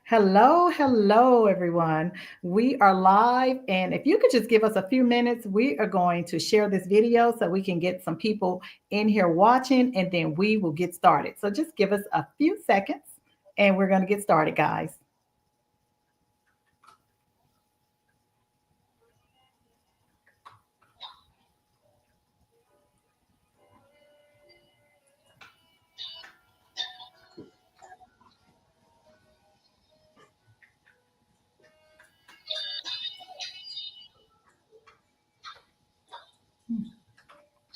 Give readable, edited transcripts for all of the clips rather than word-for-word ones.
Hello, hello, everyone. We are live, and if you could just give us a few minutes, we are going to share this video so we can get some people in here watching, and then we will get started. So just give us a few seconds, and we're going to get started, guys.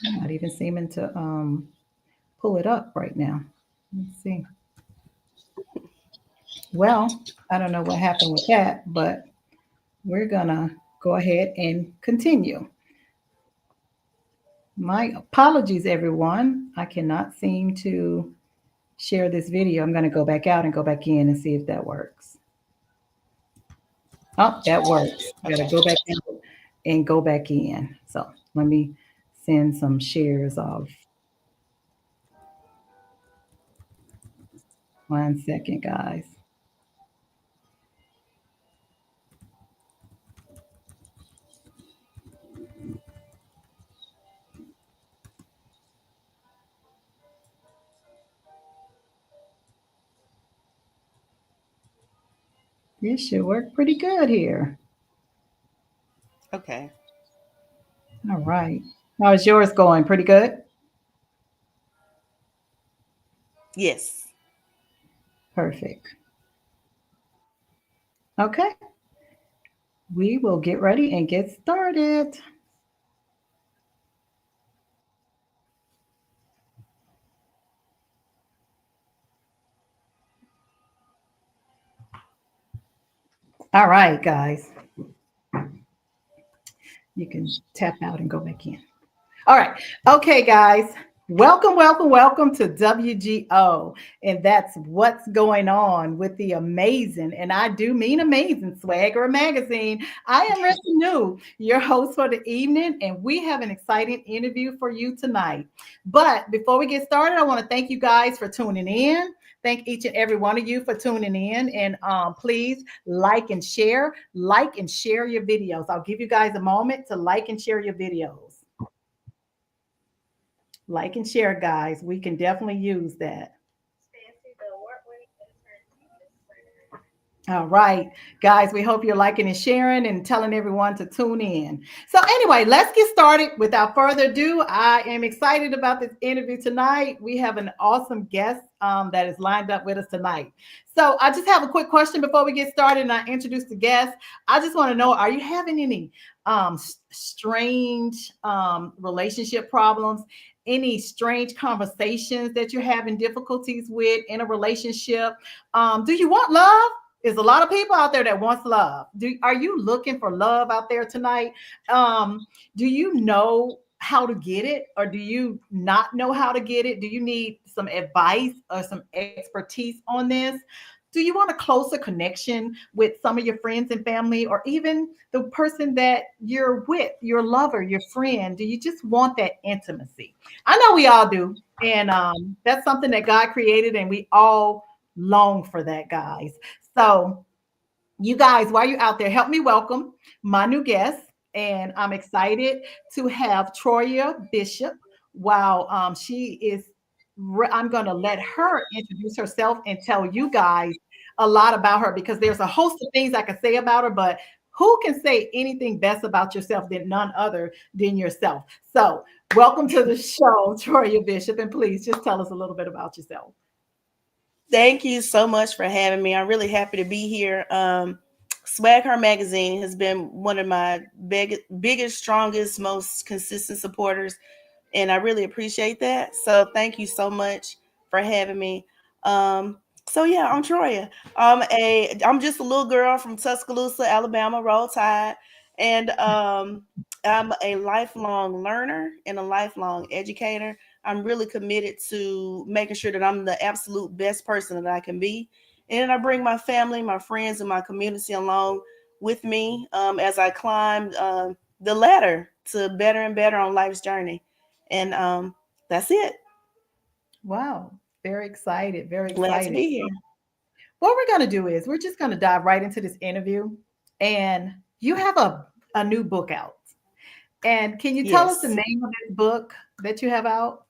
I'm not even seeming to pull it up right now. Let's see. Well, I don't know what happened with that, but we're going to go ahead and continue. My apologies, everyone. I cannot seem to share this video. I'm going to go back out and go back in and see if that works. Oh, that works. I got to go back out and go back in. So let me send some shares of 1 second, guys. This should work pretty good here. Okay. All right. How's yours going? Pretty good? Yes. Perfect. Okay. We will get ready and get started. All right, guys. You can tap out and go back in. All right. Okay, guys. Welcome, welcome, welcome to WGO. And that's what's going on with the amazing, and I do mean amazing, Swagger Magazine. I am Rissa New, your host for the evening, and we have an exciting interview for you tonight. But before we get started, I want to thank you guys for tuning in. Thank each and every one of you for tuning in. And please like and share your videos. I'll give you guys a moment to like and share your videos. Like and share, guys. We can definitely use that. All right, guys, we hope you're liking and sharing and telling everyone to tune in. So, anyway, let's get started. Without further ado, I am excited about this interview tonight. We have an awesome guest that is lined up with us tonight. So, I just have a quick question before we get started and I introduce the guest. I just want to know, are you having any strange relationship problems? Any strange conversations that you're having difficulties with in a relationship? Do you want love? There's a lot of people out there that wants love. Are you looking for love out there tonight? Do you know how to get it, or do you not know how to get it? Do you need some advice or some expertise on this? Do you want a closer connection with some of your friends and family, or even the person that you're with, your lover, your friend? Do you just want that intimacy? I know we all do. And that's something that God created, and we all long for that, guys. So, you guys, while you're out there, help me welcome my new guest. And I'm excited to have Troya Bishop. While she is, I'm going to let her introduce herself and tell you guys a lot about her, because there's a host of things I can say about her, but who can say anything best about yourself than none other than yourself? So, welcome to the show, Troya Bishop. And please just tell us a little bit about yourself. Thank you so much for having me. I'm really happy to be here. Swag Her Magazine has been one of my biggest, strongest, most consistent supporters, and I really appreciate that. So thank you so much for having me. So yeah, I'm Troya. I'm just a little girl from Tuscaloosa, Alabama, Roll Tide, and I'm a lifelong learner and a lifelong educator. I'm really committed to making sure that I'm the absolute best person that I can be. And I bring my family, my friends, and my community along with me as I climb the ladder to better and better on life's journey. And that's it. Wow, very excited, very Glad to excited. be here. what we're going to do is we're just going to dive right into this interview. And you have a new book out. And can you tell us the Yes. name of this book that you have out?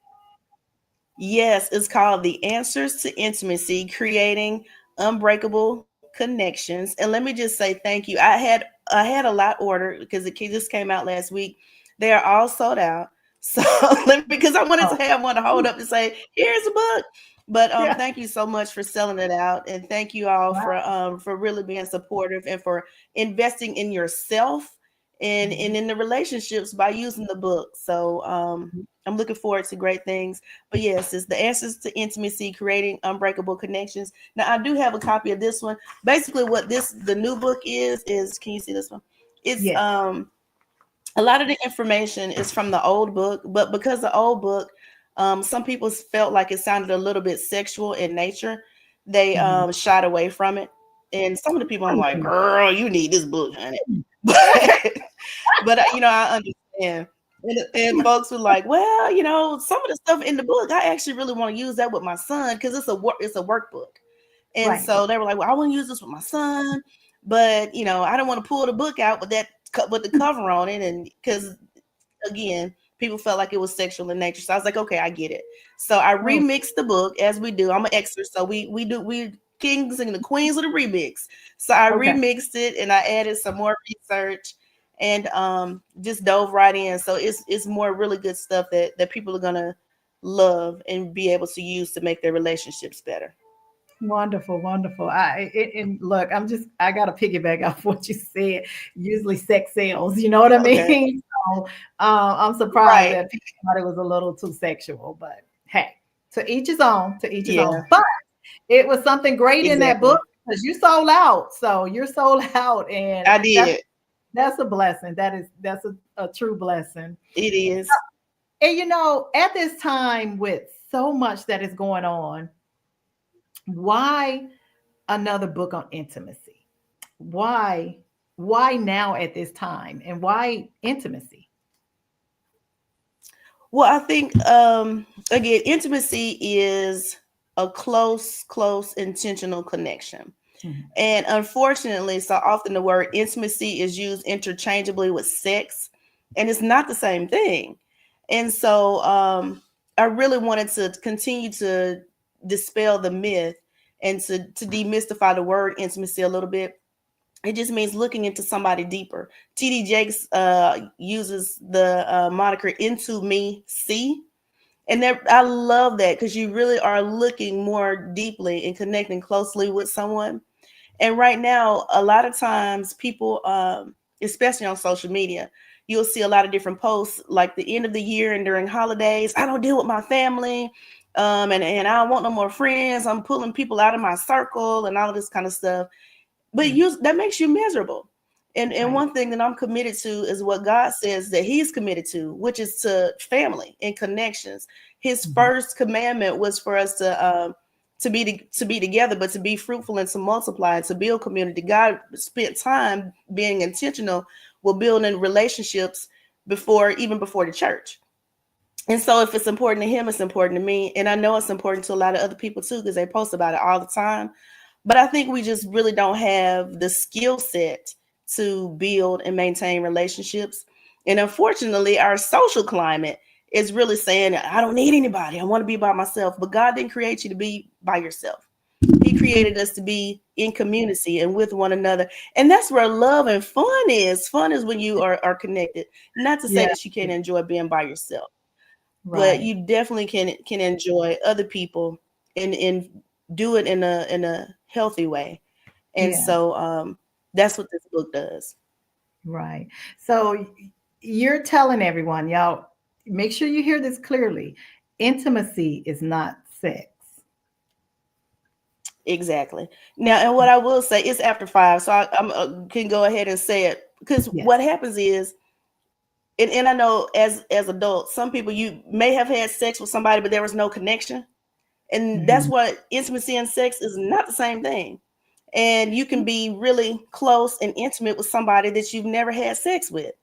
Yes, it's called The Answers to Intimacy: Creating Unbreakable Connections. And let me just say thank you. I had a lot ordered because it just came out last week. They are all sold out. So because I wanted to Oh, have one to hold up and say, here's a book. But yeah. thank you so much for selling it out. And thank you all Wow. for really being supportive and for investing in yourself and Mhm. in the relationships by using the book. So I'm looking forward to great things. But yes, it's The Answers to Intimacy: Creating Unbreakable Connections. Now I do have a copy of this one. Basically, what this the new book is can you see this one? It's Yes. a lot of the information is from the old book, but because the old book, some people felt like it sounded a little bit sexual in nature, they Mhm. shied away from it. And some of the people, I'm like, Mhm. girl, you need this book, honey. But I understand. And folks were like, well, some of the stuff in the book, I actually really want to use that with my son because it's a workbook. And Right. so they were like, well, I want to use this with my son, but I don't want to pull the book out with with the cover on it, and because again, people felt like it was sexual in nature. So I was like, okay, I get it. So I Oh, remixed the book as we do. I'm an expert, so we kings and the queens of the remix. So I okay. remixed it and I added some more research and just dove right in. So it's more really good stuff that people are gonna love and be able to use to make their relationships better. Wonderful, wonderful. And look, I got to piggyback off what you said. Usually, sex sells. You know what I Okay. mean? So, I'm surprised Right. that people thought it was a little too sexual. But hey, to each his own. To each his own. Yeah, But it was something great in that book exactly. because you sold out. So you're sold out, and I that's did. that's a blessing. That's a true blessing. It is. And at this time with so much that is going on, why another book on intimacy? Why? Why now at this time? And why intimacy? Well, I think again, intimacy is a close, intentional connection. Mhm. And unfortunately, so often the word intimacy is used interchangeably with sex, and it's not the same thing. And so I really wanted to continue to dispel the myth and to demystify the word intimacy a little bit. It just means looking into somebody deeper. TD Jakes uses the moniker "into me, see," and I love that because you really are looking more deeply and connecting closely with someone. And right now, a lot of times, people, especially on social media, you'll see a lot of different posts like the end of the year and during holidays. I don't deal with my family, and I don't want no more friends. I'm pulling people out of my circle and all of this kind of stuff, but Mm, that makes you miserable. And right. one thing that I'm committed to is what God says that He's committed to, which is to family and connections. His Mhm. first commandment was for us to be together, but to be fruitful and to multiply and to build community. God spent time being intentional with building relationships even before the church. And so if it's important to him, it's important to me. And I know it's important to a lot of other people too, because they post about it all the time. But I think we just really don't have the skill set to build and maintain relationships. And unfortunately, our social climate is really saying, I don't need anybody. I want to be by myself. But God didn't create you to be by yourself. He created us to be in community and with one another. And that's where love and fun is. Fun is when you are connected. Not to say Yeah. that you can't enjoy being by yourself, but Right. you definitely can enjoy other people and do it in a healthy way. And Yes. so that's what this book does. Right. So you're telling everyone, y'all, make sure you hear this clearly. Intimacy is not sex. Exactly. Now, and what I will say is after 5, so I'm can go ahead and say it because Yes. what happens is, and I know as adults, some people you may have had sex with somebody, but there was no connection, and that's Mhm. what intimacy and sex is not the same thing. And you can be really close and intimate with somebody that you've never had sex with.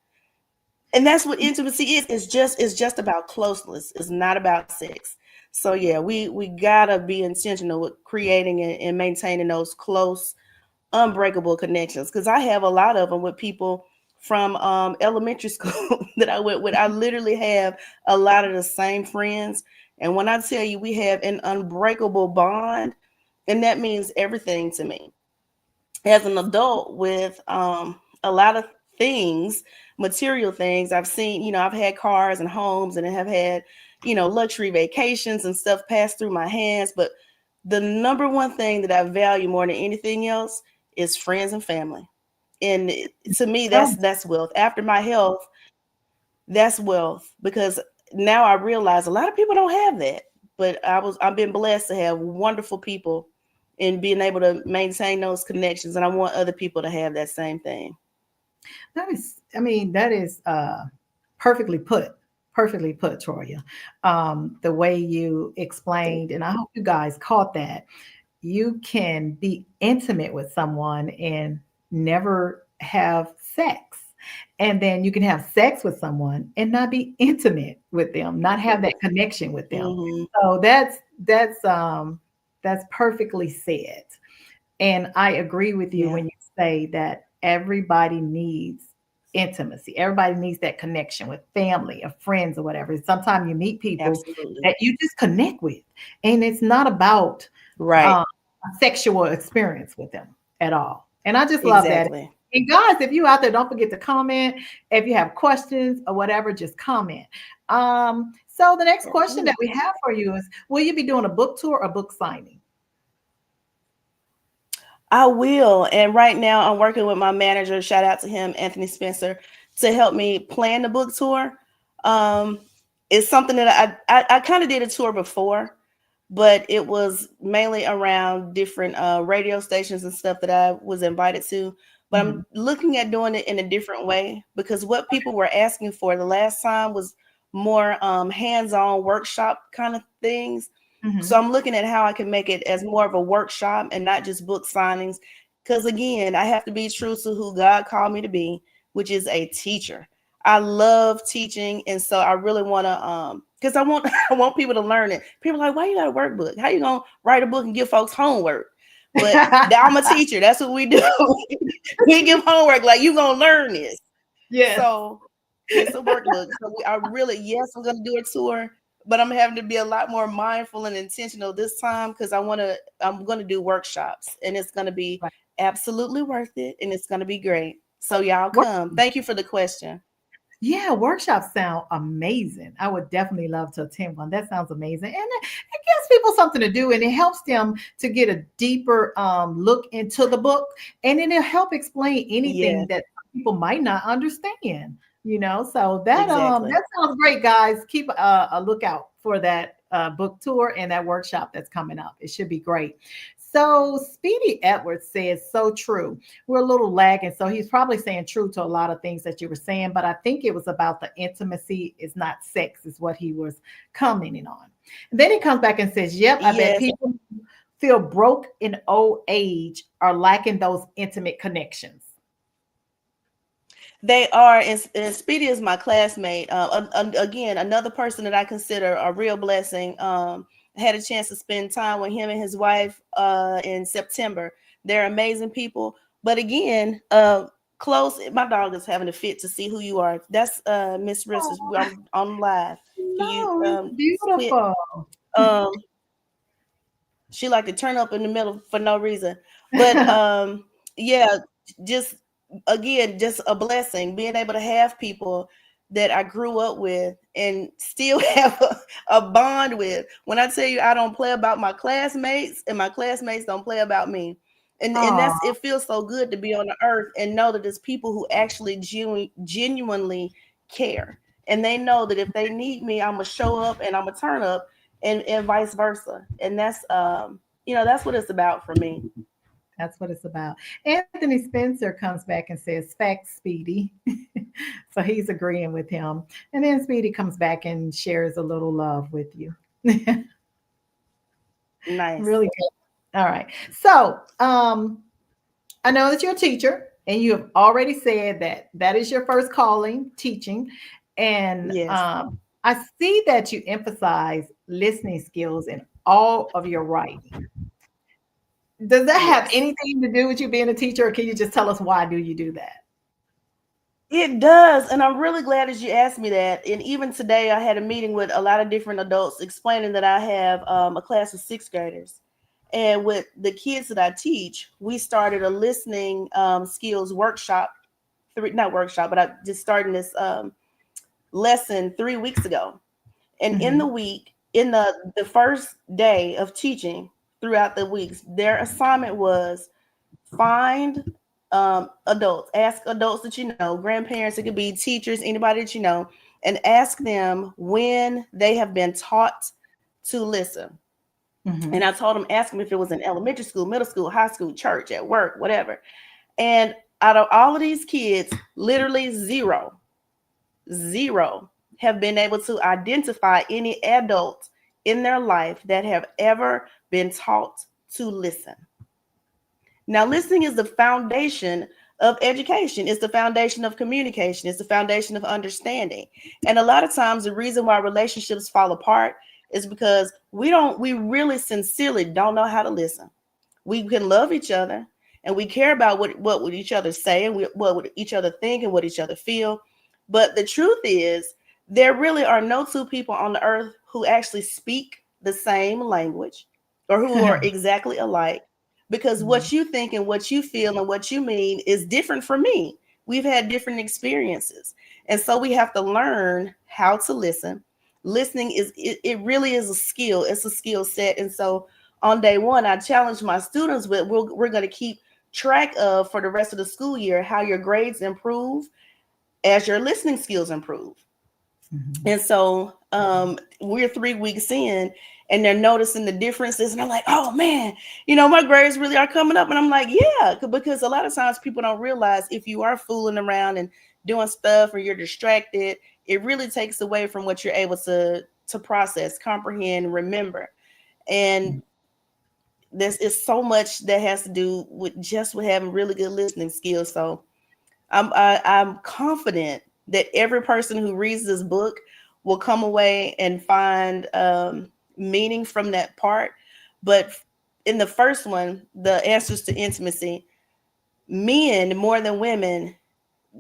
And that's what intimacy is. It's just about closeness. It's not about sex. So yeah, we gotta be intentional with creating and maintaining those close, unbreakable connections. Because I have a lot of them with people from elementary school that I went with. I literally have a lot of the same friends, and when I tell you we have an unbreakable bond, and that means everything to me as an adult with a lot of things, material things. I've seen, I've had cars and homes and have had, luxury vacations and stuff pass through my hands. But the number one thing that I value more than anything else is friends and family. And to me, Oh, that's wealth. After my health, that's wealth because now I realize a lot of people don't have that. But I've been blessed to have wonderful people and being able to maintain those connections. And I want other people to have that same thing. that is perfectly put. Perfectly put, Troya. The way you explained, and I hope you guys caught that. You can be intimate with someone and never have sex. And then you can have sex with someone and not be intimate with them, not have that connection with them. Hmm. So that's perfectly said. And I agree with you Yeah, when you say that everybody needs intimacy. Everybody needs that connection with family or friends or whatever. Sometimes you meet people absolutely. that you just connect with, and it's not about Right. a sexual experience with them at all. And I just love that. Exactly. And guys, if you out there, don't forget to comment. If you have questions or whatever, just comment. So the next question that we have for you is, will you be doing a book tour or book signing? I will. And right now, I'm working with my manager. Shout out to him, Anthony Spencer, to help me plan the book tour. Um, it's something that I kind of did a tour before, but it was mainly around different radio stations and stuff that I was invited to. But I'm Mhm. looking at doing it in a different way because what people were asking for the last time was more hands-on workshop kind of things. So Mhm. I'm looking at how I can make it as more of a workshop and not just book signings. Because again, I have to be true to who God called me to be, which is a teacher. I love teaching, and so I really want to because I want I want people to learn it. People are like, why you got a workbook? How you gonna write a book and give folks homework? But I'm a teacher. That's what we do. We give homework like you gonna learn this. Yes. So it's a workbook. So I really, yes, I'm gonna do a tour, but I'm having to be a lot more mindful and intentional this time because I'm gonna do workshops and it's gonna be Right. absolutely worth it and it's gonna be great. So y'all Work- come. Thank you for the question. Yeah, workshops sound amazing. I would definitely love to attend one. That sounds amazing. And it gives people something to do and it helps them to get a deeper look into the book. And then it'll help explain Yeah, anything that people might not understand, So exactly. that sounds great, guys. Keep a lookout for that book tour and that workshop that's coming up. It should be great. So Speedy Edwards says, so true. We're a little lagging. So he's probably saying true to a lot of things that you were saying, but I think it was about the intimacy is not sex, is what he was commenting on. And then he comes back and says, yep, I bet Yes, people who feel broke in old age are lacking those intimate connections. they are. And Speedy is my classmate. Again, another person that I consider a real blessing. I had a chance to spend time with him and his wife in September. They're amazing people. But again, close. My dog is having a fit to see who you are. That's Miss Risses. Oh, I'm on live. Can you no, it's quit? beautiful. Um, she like to turn up in the middle for no reason. But yeah, just again, just a blessing being able to have people that I grew up with and still have a bond with. When I tell you I don't play about my classmates and my classmates don't play about me. And Oh, that's it feels so good to be on the earth and know that there's people who actually genuinely care. And they know that if they need me, I'm gonna show up and I'm gonna turn up and vice versa. And that's that's what it's about for me. that's what it's about. Anthony Spencer comes back and says, facts, Speedy. So he's agreeing with him. And then Speedy comes back and shares a little love with you. Nice. Really good. All right. So I know that you're a teacher and you have already said that that is your first calling, teaching. And Yes. I see that you emphasize listening skills in all of your writing. Does that have Yes. anything to do with you being a teacher, or can you just tell us why do you do that? It does. And I'm really glad that you asked me that. And even today, I had a meeting with a lot of different adults explaining that I have a class of sixth graders. And with the kids that I teach, we started a listening skills workshop. Not workshop, but I just starting this lesson 3 weeks ago. And in the Mhm. week, in the first day of teaching throughout the weeks, their assignment was find adults, ask adults that you know, grandparents, it could be teachers, anybody that you know, and ask them when they have been taught to listen. And Mhm. I told them, ask them if it was in elementary school, middle school, high school, church, at work, whatever. And out of all of these kids, literally zero have been able to identify any adult in their life that have ever been taught to listen. Now, listening is the foundation of education. It's the foundation of communication. It's the foundation of understanding. And a lot of times, the reason why relationships fall apart is because we really sincerely don't know how to listen. We can love each other and we care about what would each other say and what would each other think and what each other feel. But the truth is, there really are no two people on the earth who actually speak the same language or who are exactly alike, because Mhm. what you think and what you feel and what you mean is different from me. We've had different experiences. And so we have to learn how to listen. Listening it really is a skill. It's a skill set. And so on day one, I challenge my students with we're going to keep track of for the rest of the school year how your grades improve as your listening skills improve. Mhm. And so we're 3 weeks in and they're noticing the differences. And I'm like, oh man, my grades really are coming up. And I'm like, yeah, because a lot of times people don't realize if you are fooling around and doing stuff or you're distracted, it really takes away from what you're able to process, comprehend, remember. And there's is so much that has to do with having really good listening skills. So I'm confident that every person who reads this book will come away and find meaning from that part. But in the first one, the answers to intimacy, men more than women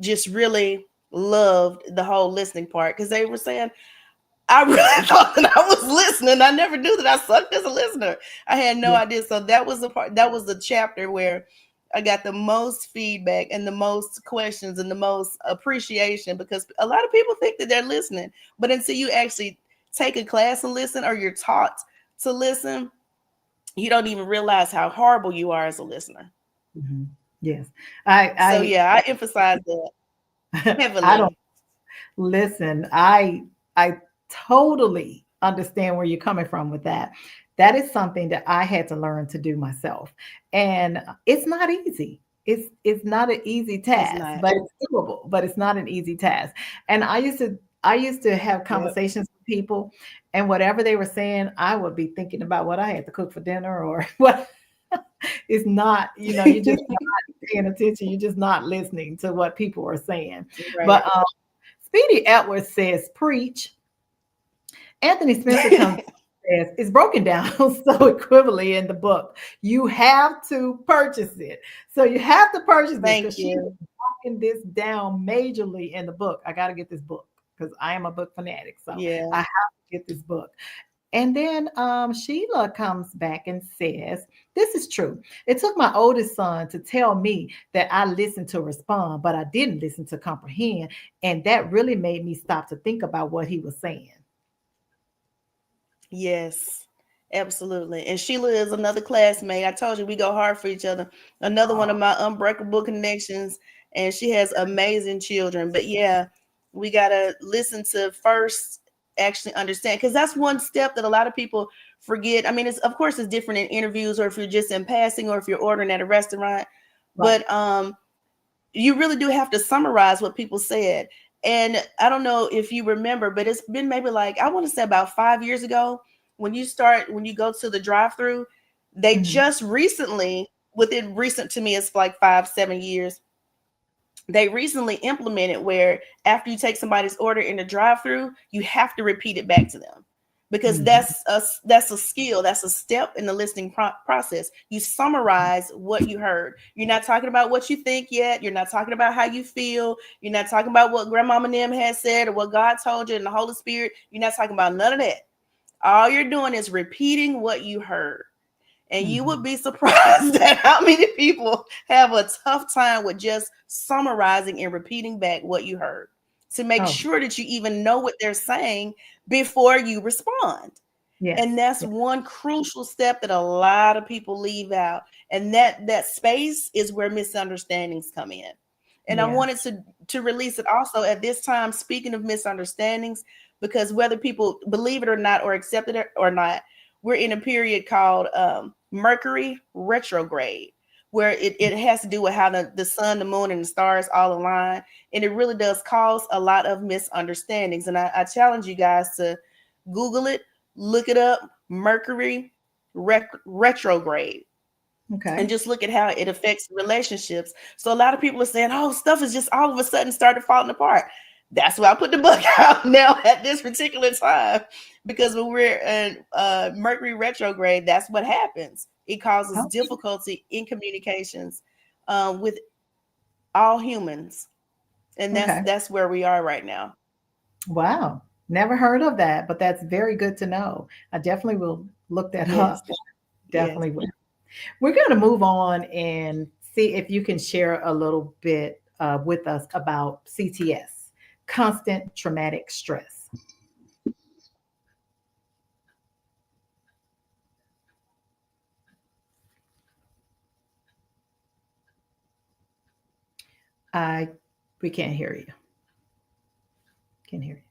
just really loved the whole listening part because they were saying, I really thought that I was listening. I never knew that I sucked as a listener. I had no Yeah. idea. So that was the part. That was the chapter where I got the most feedback and the most questions and the most appreciation because a lot of people think that they're listening, but until you actually take a class and listen, or you're taught to listen, you don't even realize how horrible you are as a listener. Mhm. Yes. So yeah, I emphasize that I don't heavily. listen. I totally understand where you're coming from with that. That is something that I had to learn to do myself, and it's not easy. It's not an easy It's task, not. but it's doable. But it's not an easy task. And I used to have Yep. conversations with people, and whatever they were saying, I would be thinking about what I had to cook for dinner or what. It's not, you're just not paying attention. You're just not listening to what people are saying. Right. But Speedy Edwards says, preach. Anthony Spencer comes says, it's broken down so equivalently in the book. You have to purchase it. So you have to purchase this Thank because she's you. breaking this down majorly in the book. I got to get this book because I am a book fanatic. So I Yeah. have to get this book. And then Sheila comes back and says, this is true. It took my oldest son to tell me that I listened to respond, but I didn't listen to comprehend. And that really made me stop to think about what he was saying. Yes, absolutely. And Sheila is another classmate. I told you we go hard for each other. Another one of Oh, my unbreakable connections, and she has amazing children. But yeah, we gotta listen to first, actually understand, because that's one step that a lot of people forget. I mean, it's of course it's different in interviews, or if you're just in passing, or if you're ordering at a restaurant. right. But you really do have to summarize what people said. And I don't know if you remember, but it's been maybe like, I want to say about 5 years ago, when you go to the drive through, they Mhm. just recently, within recent to me, it's like 5, 7 years, they recently implemented where after you take somebody's order in the drive-through, you have to repeat it back to them, because Mhm. that's a skill, that's a step in the listening process. You summarize what you heard. You're not talking about what you think yet. You're not talking about how you feel. You're not talking about what Grandmama Nim has said or what God told you in the Holy Spirit. You're not talking about none of that. All you're doing is repeating what you heard. And you would Mhm. be surprised at how many people have a tough time with just summarizing and repeating back what you heard, to make Oh, sure that you even know what they're saying before you respond. yes. And that's Yes. one crucial step that a lot of people leave out. And that space is where misunderstandings come in. And I Yeah. wanted to release it also at this time, speaking of misunderstandings, because whether people believe it or not, or accept it or not, we're in a period called Mercury retrograde, where it has to do with how the sun, the moon, and the stars all align. And it really does cause a lot of misunderstandings. And I challenge you guys to Google it, look it up, Mercury retrograde, Okay. and just look at how it affects relationships. So a lot of people are saying, "Oh, stuff is just all of a sudden started falling apart." That's why I put the book out now at this particular time, because when we're in Mercury retrograde, that's what happens. It causes Oh, difficulty in communications with all humans, and okay. that's where we are right now. Wow. Never heard of that, but that's very good to know. I definitely will look that Yes, up. yes. Definitely will. We're going to move on and see if you can share a little bit with us about CTS, constant traumatic stress. I we can't hear you. Can't hear you.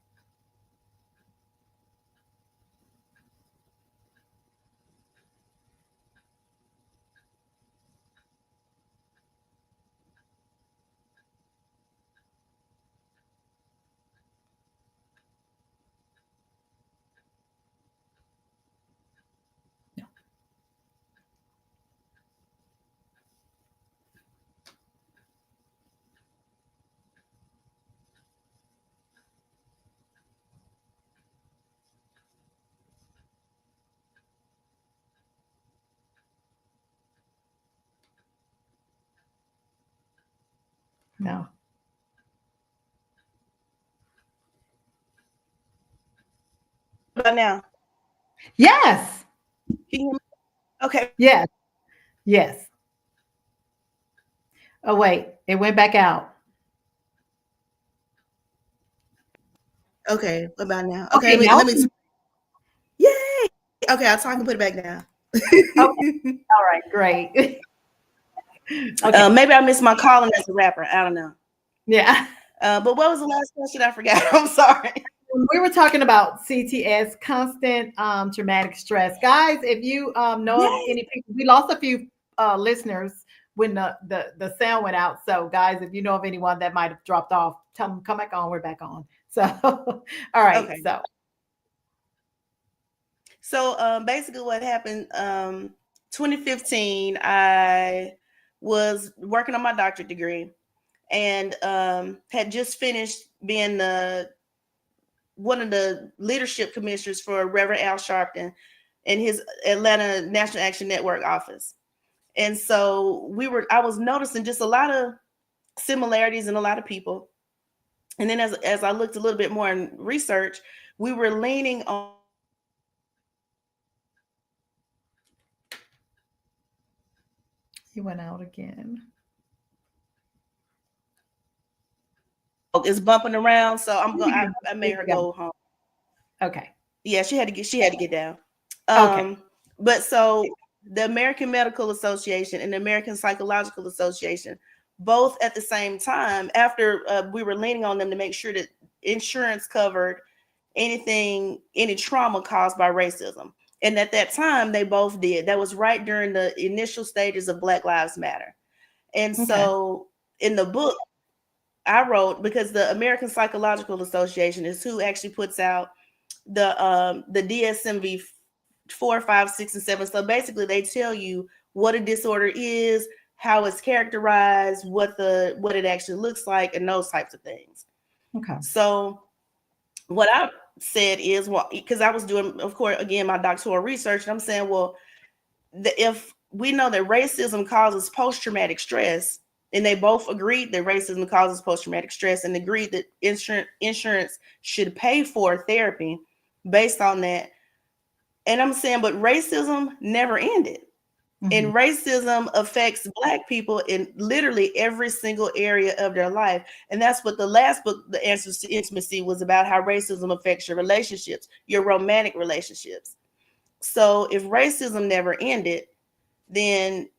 No. No. But now, Yes. can you hear me? Okay. Yes. Yes. Oh wait, it went back out. Okay. What about now? Okay. Okay, Let me. now. Let me. Yay. Okay. I'll talk and put it back down. Okay. All right. Great. Okay. Maybe I missed my calling as a rapper. I don't know. Yeah. But what was the last question? I forgot. I'm sorry. We were talking about CTS, constant traumatic stress. Guys, if you know of Yay. any people, we lost a few listeners when the sound went out. So, guys, if you know of anyone that might have dropped off, tell them come back on. We're back on. So, all right. Okay. So, So basically, what happened? 2015, I was working on my doctorate degree, and had just finished being the one of the leadership commissioners for Reverend Al Sharpton in his Atlanta National Action Network office. And so I was noticing just a lot of similarities in a lot of people. And then as I looked a little bit more in research, we were leaning on he went out again. is bumping around. So I There made her you go. go home. Okay. Yeah, she had to get down. Okay. But so the American Medical Association and the American Psychological Association, both at the same time, after we were leaning on them to make sure that insurance covered any trauma caused by racism. And at that time, they both did. That was right during the initial stages of Black Lives Matter. And Okay. so in the book, I wrote, because the American Psychological Association is who actually puts out the DSM-V 4, 5, 6, and 7. So basically, they tell you what a disorder is, how it's characterized, what it actually looks like, and those types of things. Okay. So what I said is, well, because I was doing, of course, again, my doctoral research, and I'm saying, well, if we know that racism causes post-traumatic stress, and they both agreed that racism causes post-traumatic stress and agreed that insurance should pay for therapy based on that. And I'm saying, but racism never ended. Mm-hmm. And racism affects Black people in literally every single area of their life. And that's what the last book, The Answers to Intimacy, was about, how racism affects your relationships, your romantic relationships. So if racism never ended, then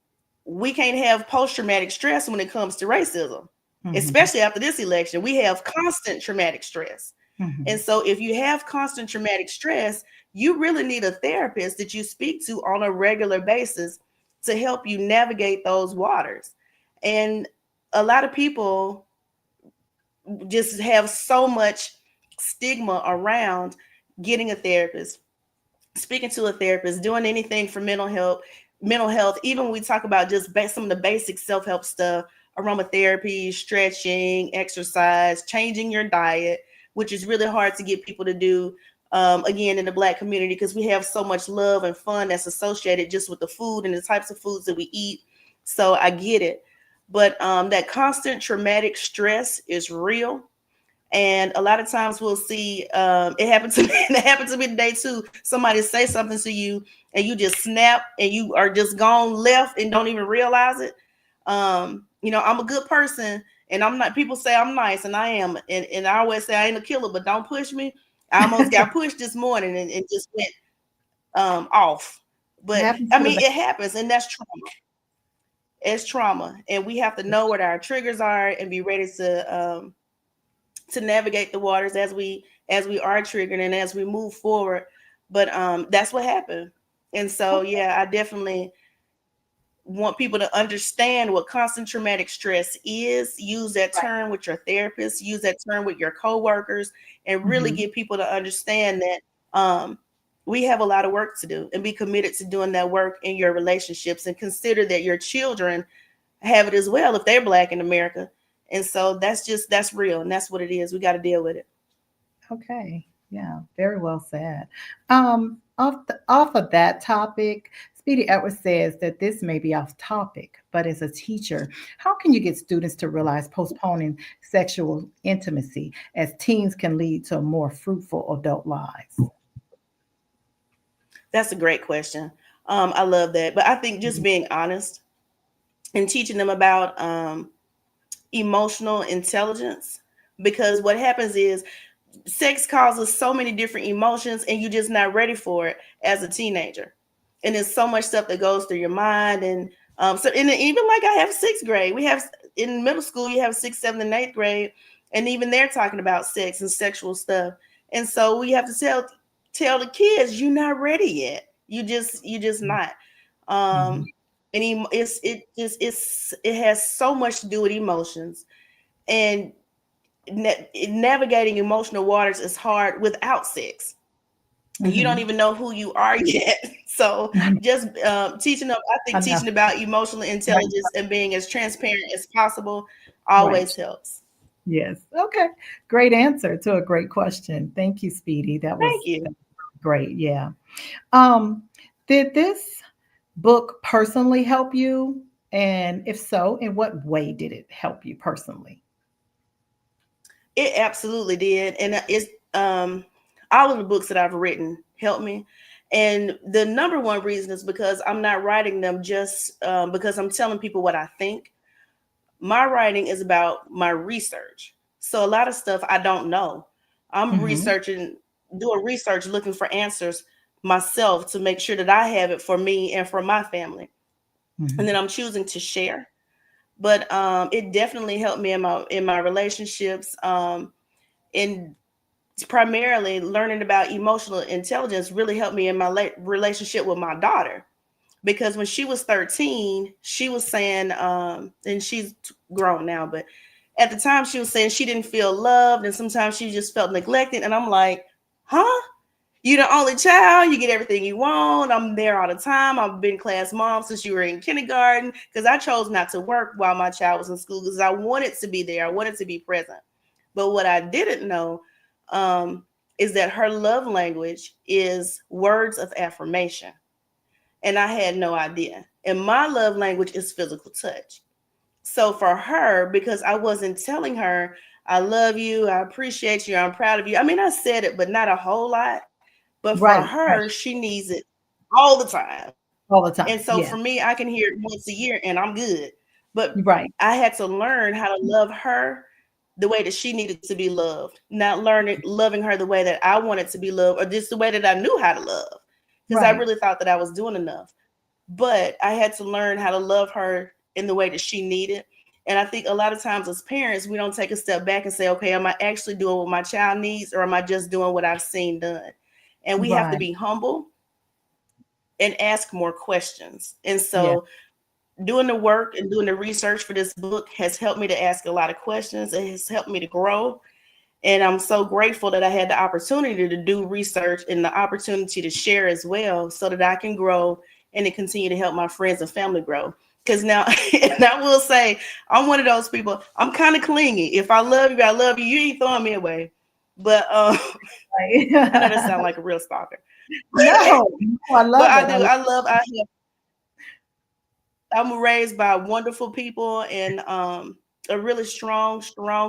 we can't have post-traumatic stress when it comes to racism, especially after this election. We have constant traumatic stress. Mm-hmm. And so if you have constant traumatic stress, you really need a therapist that you speak to on a regular basis to help you navigate those waters. And a lot of people just have so much stigma around getting a therapist, speaking to a therapist, doing anything for mental health. Even when we talk about just some of the basic self-help stuff, aromatherapy, stretching, exercise, changing your diet, which is really hard to get people to do, again, in the Black community, because we have so much love and fun that's associated just with the food and the types of foods that we eat. So I get it. But that constant traumatic stress is real. And a lot of times we'll see, it happened to me. It happened to me today too. Somebody say something to you, and you just snap, and you are just gone left and don't even realize it. I'm a good person, and I'm not. People say I'm nice, and I am. And I always say I ain't a killer, but don't push me. I almost got pushed this morning and just went off. But I mean, it happens, and that's trauma. It's trauma, and we have to know what our triggers are and be ready to navigate the waters as we are triggered and as we move forward. But that's what happened. And so yeah, I definitely want people to understand what constant traumatic stress is. Use that term with your therapist, use that term with your coworkers, and really get people to understand that we have a lot of work to do, and be committed to doing that work in your relationships, and consider that your children have it as well if they're Black in America. And so that's real, and that's what it is. We got to deal with it. Okay. Yeah, very well said. Off of that topic, Speedy Edwards says that this may be off topic, but as a teacher, how can you get students to realize postponing sexual intimacy as teens can lead to more fruitful adult lives? That's a great question. I love that. But I think just being honest and teaching them about emotional intelligence, because what happens is sex causes so many different emotions, and you're just not ready for it as a teenager. And there's so much stuff that goes through your mind. And even like I have sixth grade, we have in middle school, you have sixth, seventh, and eighth grade, and even they're talking about sex and sexual stuff. And so we have to tell the kids, you're not ready yet. You just not. And it has so much to do with emotions, and navigating emotional waters is hard without sex. You don't even know who you are yet. So just teaching them, I think teaching about emotional intelligence and being as transparent as possible always helps. Yes. Okay. Great answer to a great question. Thank you, Speedy. Thank you. Great. Yeah. Did this book personally help you? And if so, in what way did it help you personally? It absolutely did. And it's all of the books that I've written helped me. And the number one reason is because I'm not writing them just because I'm telling people what I think. My writing is about my research. So a lot of stuff I don't know. I'm doing research, looking for answers myself to make sure that I have it for me and for my family. And then I'm choosing to share. But it definitely helped me in my relationships. And primarily learning about emotional intelligence really helped me in my relationship with my daughter, because when she was 13, she was saying, and she's grown now, but at the time she was saying she didn't feel loved, and sometimes she just felt neglected. And I'm like, huh? you're the only child, you get everything you want. I'm there all the time. I've been class mom since you were in kindergarten because I chose not to work while my child was in school because I wanted to be there. I wanted to be present. But what I didn't know is that her love language is words of affirmation. And I had no idea. And my love language is physical touch. So for her, because I wasn't telling her, I love you, I appreciate you, I'm proud of you. I mean, I said it, but not a whole lot. But for Right, her, right. she needs it all the time. All the And time. so Yeah. for me, I can hear it once a year and I'm good. But Right. I had to learn how to love her the way that she needed to be loved, not learning loving her the way that I wanted to be loved or just the way that I knew how to love. Because I Right. really thought that I was doing enough. But I had to learn how to love her in the way that she needed. And I think a lot of times as parents, we don't take a step back and say, okay, am I actually doing what my child needs or am I just doing what I've seen done? And we have to Right. be humble and ask more questions. And Yeah. so doing the work and doing the research for this book has helped me to ask a lot of questions. It has helped me to grow. And I'm so grateful that I had the opportunity to do research and the opportunity to share as well so that I can grow and to continue to help my friends and family grow. Because now, and I will say, I'm one of those people, I'm kind of clingy. If I love you, I love you. You ain't throwing me away. But I know that Right. sounds like a real stalker. No, no, I But love I it. do. I'm raised by wonderful people and a really strong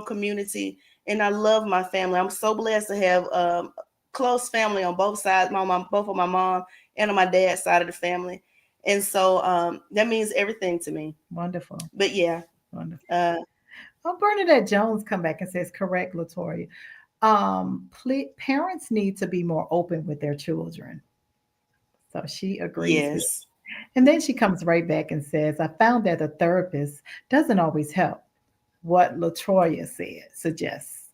community. And I love my family. I'm so blessed to have close family on both sides, my mom, both of my mom and on my dad's side of the family. And so that means everything to me. Wonderful. But yeah, Wonderful. uh, Oh, Bernadette Jones come back and says, correct, Latoya. Parents need to be more open with their children. So she agrees with. yes. And then she comes right back and says, I found that a therapist doesn't always help. What Latoya said suggests.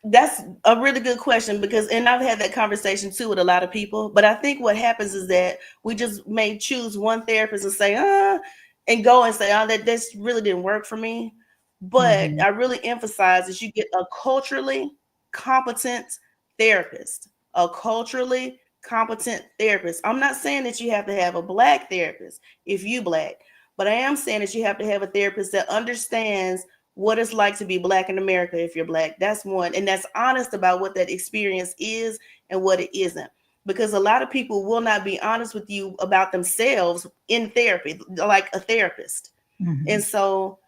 That's a really good question because, and I've had that conversation too with a lot of people. But I think what happens is that we just may choose one therapist and say, and go and say, oh, that this really didn't work for me. But Hmm. I really emphasize that you get a culturally competent therapist, a culturally competent therapist. I'm not saying that you have to have a black therapist if you black, but I am saying that you have to have a therapist that understands what it's like to be black in America if you're black. That's one. And that's honest about what that experience is and what it isn't. Because a lot of people will not be honest with you about themselves in therapy, like a therapist. Hmm. And so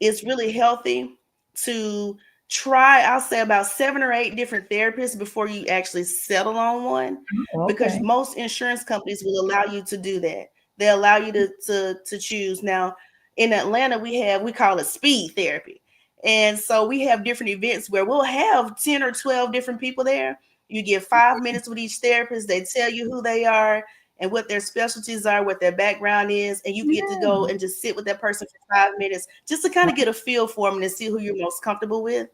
it's really healthy to try, I'll say about 7 or 8 different therapists before you actually settle on one, because Okay. most insurance companies will allow you to do that. They allow you to choose. Now in Atlanta, we call it speed therapy. And so we have different events where we'll have 10 or 12 different people there. You get 5 minutes with each therapist. They tell you who they are and what their specialties are, what their background is, and you get to go Yeah. and just sit with that person for 5 minutes just to kind of get a feel for them and see who you're most comfortable with.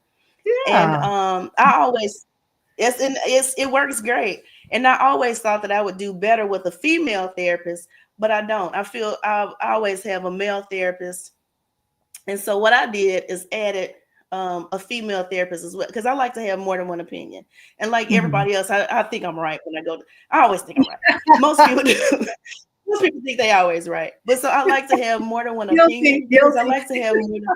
And Yeah. I always it works great. And I always thought that I would do better with a female therapist, but I don't. I feel I always have a male therapist. And so what I did is added a female therapist as well because I like to have more than one opinion. And like Mhm. everybody else, I think I'm right when I go. I always think I'm right. Most people do. Most people think they always right, but so I like to have more than one opinion Guilty, because I guilty. like to have more than,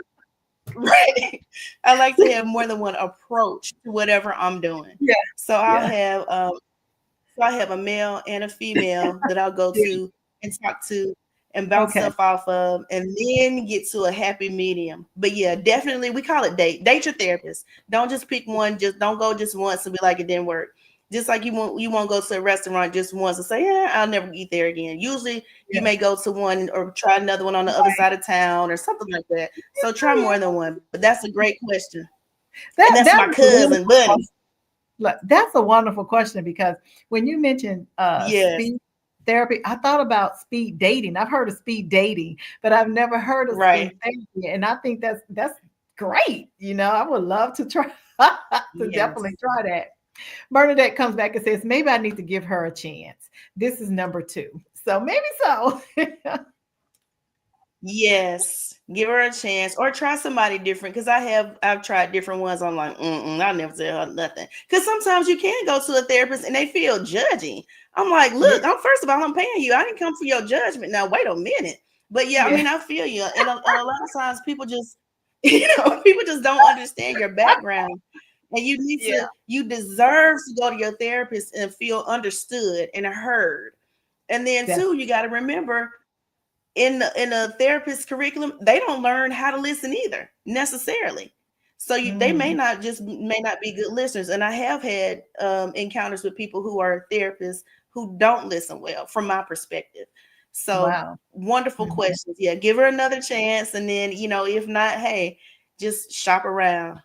right. I like to have more than one approach to whatever I'm doing. Yeah, So I'll yeah, have so I have a male and a female that I'll go yeah. to and talk to and bounce Okay. stuff off of and then get to a happy medium. But yeah, definitely we call it date your therapist. Don't just pick one, just don't go just once and be like it didn't work. Just like you won't go to a restaurant just once and say, yeah, I'll never eat there again. Usually you Yeah. may go to one or try another one on the other Right. side of town or something like that. So try Yeah. more than one. But that's a great question. And That that's that my is a really cousin, good Bunny. question. Look, that's a wonderful question because when you mentioned Yes, speed therapy, I thought about speed dating. I've heard of speed dating, but I've never heard of right. speed therapy. And I think that's great. I would love to try to definitely Yes. try that. Bernadette comes back and says, maybe I need to give her a chance. This is number two. So maybe so. Yes, Give her a chance, or try somebody different. Because I've tried different ones. I'm like, I'll never tell her nothing. Because sometimes you can go to a therapist and they feel judgy. I'm like, Yeah. look, I'm first of all, I'm paying you. I didn't come for your judgment. Now wait a minute. But yeah, I Yeah. mean, I feel you. And a lot of times people just, people just don't understand your background. And Yeah. you deserve to go to your therapist and feel understood and heard. And then That's two, you got to remember, in a therapist curriculum, they don't learn how to listen either necessarily. So they mm, may not be good listeners. And I have had encounters with people who are therapists who don't listen well, from my perspective. So wow. wonderful Mhm. questions. Yeah, give her another chance, and then if not, hey, just shop around.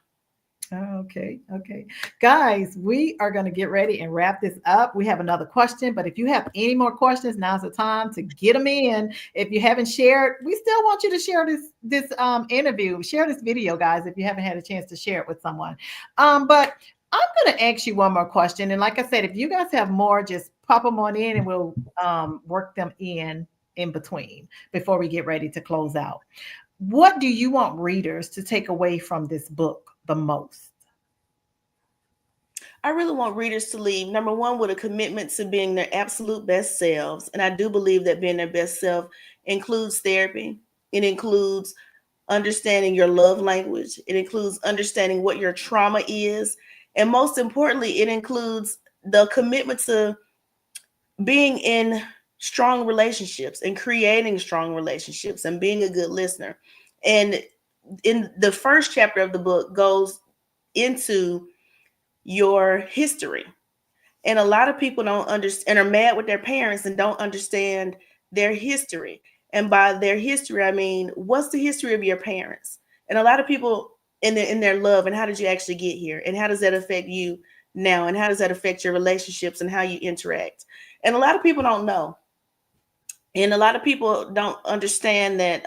Okay, okay. Guys, we are going to get ready and wrap this up. We have another question, but if you have any more questions, now's the time to get them in. If you haven't shared, we still want you to share this interview. Share this video, guys, if you haven't had a chance to share it with someone. But I'm going to ask you one more question. And like I said, if you guys have more, just pop them on in and we'll work them in between before we get ready to close out. What do you want readers to take away from this book the most? I really want readers to leave, number one, with a commitment to being their absolute best selves. And I do believe that being their best self includes therapy. It includes understanding your love language. It includes understanding what your trauma is. And most importantly, it includes the commitment to being in strong relationships and creating strong relationships and being a good listener. And in the first chapter of the book goes into your history. And a lot of people don't understand and are mad with their parents and don't understand their history. And by their history, I mean, what's the history of your parents? And a lot of people in their love, and how did you actually get here? And how does that affect you now? And how does that affect your relationships and how you interact? And a lot of people don't know. And a lot of people don't understand that,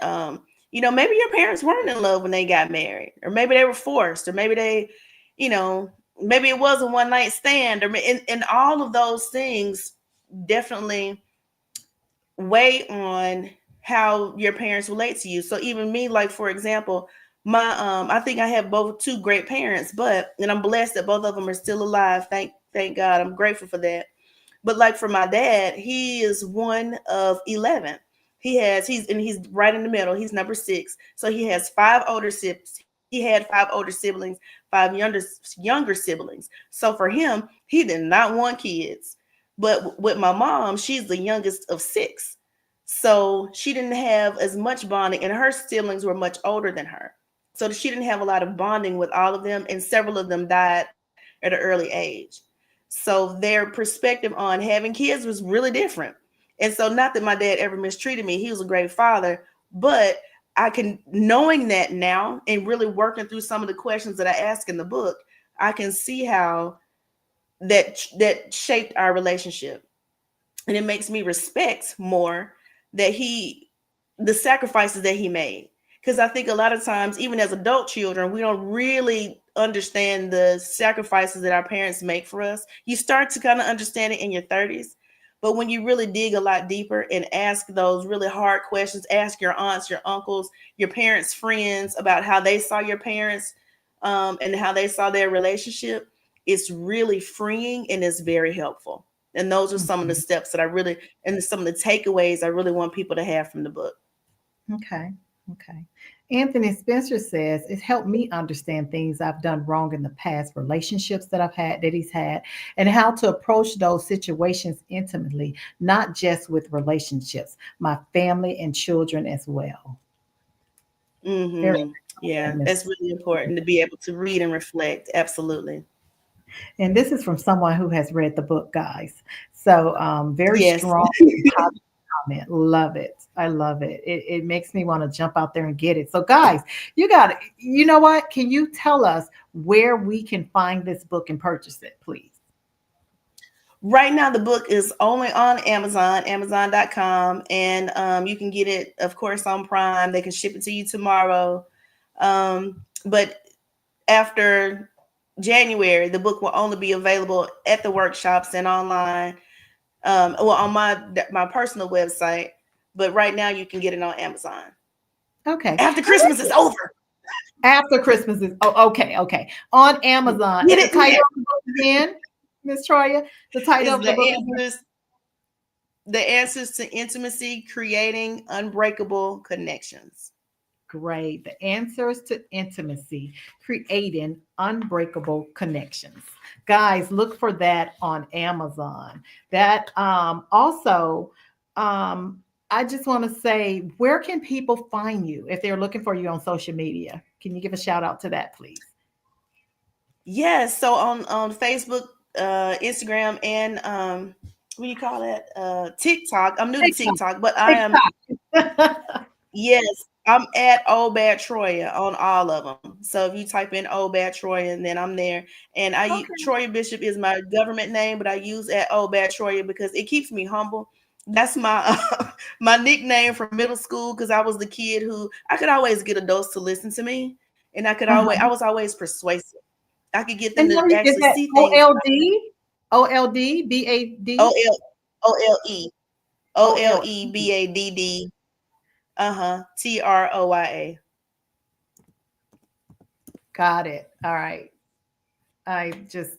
maybe your parents weren't in love when they got married, or maybe they were forced, or maybe they, you know, maybe it was a one night stand, and all of those things definitely weigh on how your parents relate to you. So even me, like for example, my I think I have both two great parents, and I'm blessed that both of them are still alive. Thank God. I'm grateful for that. But like for my dad, he is one of 11. He's right in the middle. He's number 6. So he has five older siblings. He had 5 older siblings, 5 younger siblings. So for him, he did not want kids. But with my mom, she's the youngest of 6. So she didn't have as much bonding, and her siblings were much older than her. So she didn't have a lot of bonding with all of them, and several of them died at an early age. So their perspective on having kids was really different. And so, not that my dad ever mistreated me, he was a great father, but knowing that now and really working through some of the questions that I ask in the book, I can see how that shaped our relationship. And it makes me respect more that the sacrifices that he made. Because I think a lot of times, even as adult children, we don't really understand the sacrifices that our parents make for us. You start to kind of understand it in your 30s. But when you really dig a lot deeper and ask those really hard questions, ask your aunts, your uncles, your parents' friends about how they saw your parents, and how they saw their relationship, it's really freeing and it's very helpful. And those are some of the Mhm. steps and some of the takeaways I really want people to have from the book. Okay. Okay. Anthony Spencer says it helped me understand things I've done wrong in the past, relationships that I've had, that he's had, and how to approach those situations intimately, not just with relationships, my family and children as well. Very, Yeah, very that's really important to be able to read and reflect. Absolutely. and this is from someone who has read the book, guys. So very Yes. strong positive comment. Love it. I love it. It makes me want to jump out there and get it. So guys, you got it. You know what? Can you tell us where we can find this book and purchase it, please? Right now, the book is only on Amazon, Amazon.com, and you can get it, of course, on Prime. They can ship it to you tomorrow. But after January, the book will only be available at the workshops and online. On my personal website. But right now, you can get it on Amazon. Okay. After Christmas is over. After Christmas is okay. On Amazon. Get And the it? title Yeah. of the book again, Miss Troya. The title Is of the book again. the answers to intimacy, creating unbreakable connections. Great. The answers to intimacy, creating unbreakable connections. Guys, look for that on Amazon. That also, I just want to say, where can people find you if they're looking for you on social media? Can you give a shout out to that, please? Yes. So on Facebook, Instagram, and what do you call that? TikTok. I'm new to TikTok. TikTok, but I am. TikTok. Yes, I'm at Old Bad Troya on all of them. So if you type in Old Bad Troya, and then I'm there. And Okay. Troya Bishop is my government name, but I use at Old Bad Troya because it keeps me humble. That's my my nickname from middle school because I was the kid who I could always get adults to listen to me, and I Uh-huh. was always persuasive. I could get them And to is actually that see things. OLD? OLD? BAD? O L O L E O L OL. E B A D D. Troya. Got it. All right. I just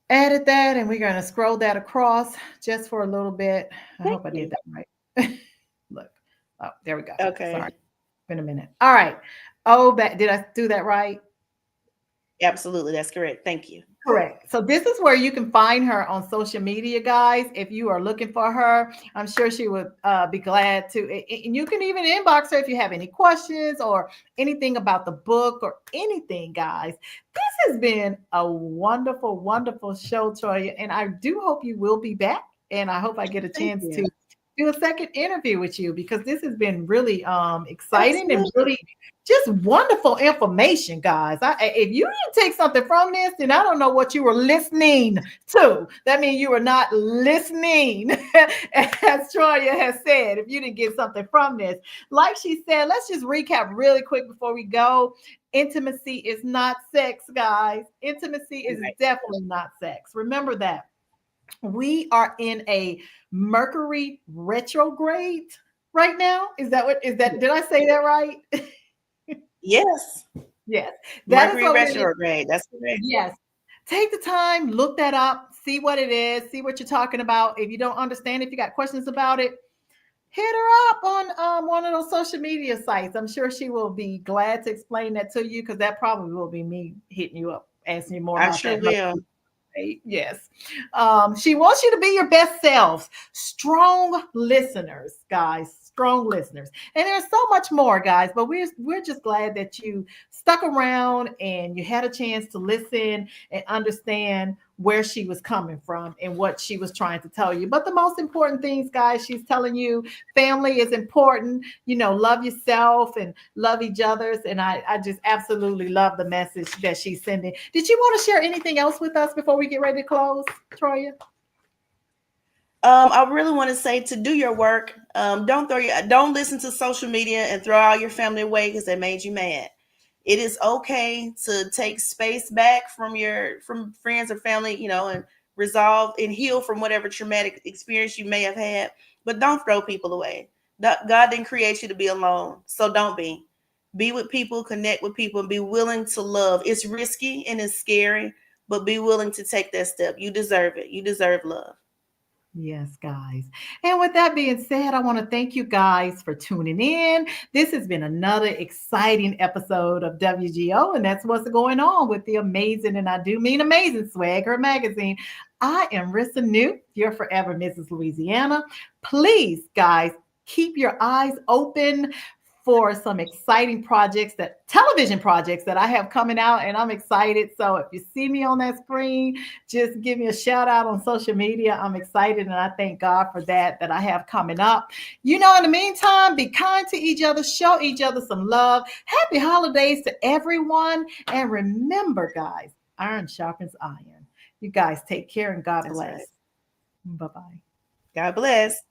added that and we're going to scroll that across just for a little bit. I Thank hope I did you. that right. Look. Oh, there we go. Sorry. Okay. Been a minute. All right. Oh, did I do that right? Absolutely. That's correct. Thank you. Correct. So this is where you can find her on social media, guys. If you are looking for her, I'm sure she would be glad to. And you can even inbox her if you have any questions or anything about the book or anything, guys. This has been a wonderful, wonderful show, Troy. And I do hope you will be back. And I hope I get a Thank chance you. to do a second interview with you because this has been really exciting and Absolutely. really just wonderful information, guys. If you didn't take something from this, then I don't know what you were listening to. That means you were not listening, as Troya has said. If you didn't get something from this, like she said, let's just recap really quick before we go. Intimacy is not sex, guys. Intimacy is Right. definitely not sex. Remember that. We are in a Mercury retrograde right now. Is that what is that? Did I say that right? Yes. Yes, that is Mercury what we're in. retrograde. That's correct. Yes. Take the time, look that up, see what it is, see what you're talking about. If you don't understand, if you got questions about it, hit her up on one of those social media sites. I'm sure she will be glad to explain that to you because that probably will be me hitting you up, asking you more I about sure that. will. Right? Yes. She wants you to be your best selves. Strong listeners, guys. Strong listeners. And there's so much more, guys, but we're just glad that you stuck around and you had a chance to listen and understand where she was coming from and what she was trying to tell you. But the most important things, guys, she's telling you family is important. Love yourself and love each other's. And I just absolutely love the message that she's sending. Did you want to share anything else with us before we get ready to close, Troya? I really want to say to do your work. Don't listen to social media and throw all your family away because they made you mad. It is okay to take space back from friends or family, and resolve and heal from whatever traumatic experience you may have had. But don't throw people away. God didn't create you to be alone, so don't be. Be with people, connect with people, and be willing to love. It's risky and it's scary, but be willing to take that step. You deserve it. You deserve love. Yes, guys. And with that being said, I want to thank you guys for tuning in. This has been another exciting episode of WGO, and that's what's going on with the amazing, and I do mean amazing, Swagger Magazine. I am Rissa New, your forever Mrs. Louisiana. Please, guys, keep your eyes open for some exciting television projects that I have coming out, and I'm excited. So if you see me on that screen, just give me a shout out on social media. I'm excited, and I thank God for that I have coming up. In the meantime, be kind to each other, show each other some love. Happy holidays to everyone. And remember, guys, iron sharpens iron. You guys take care and God That's right. bless. Bye-bye. God bless.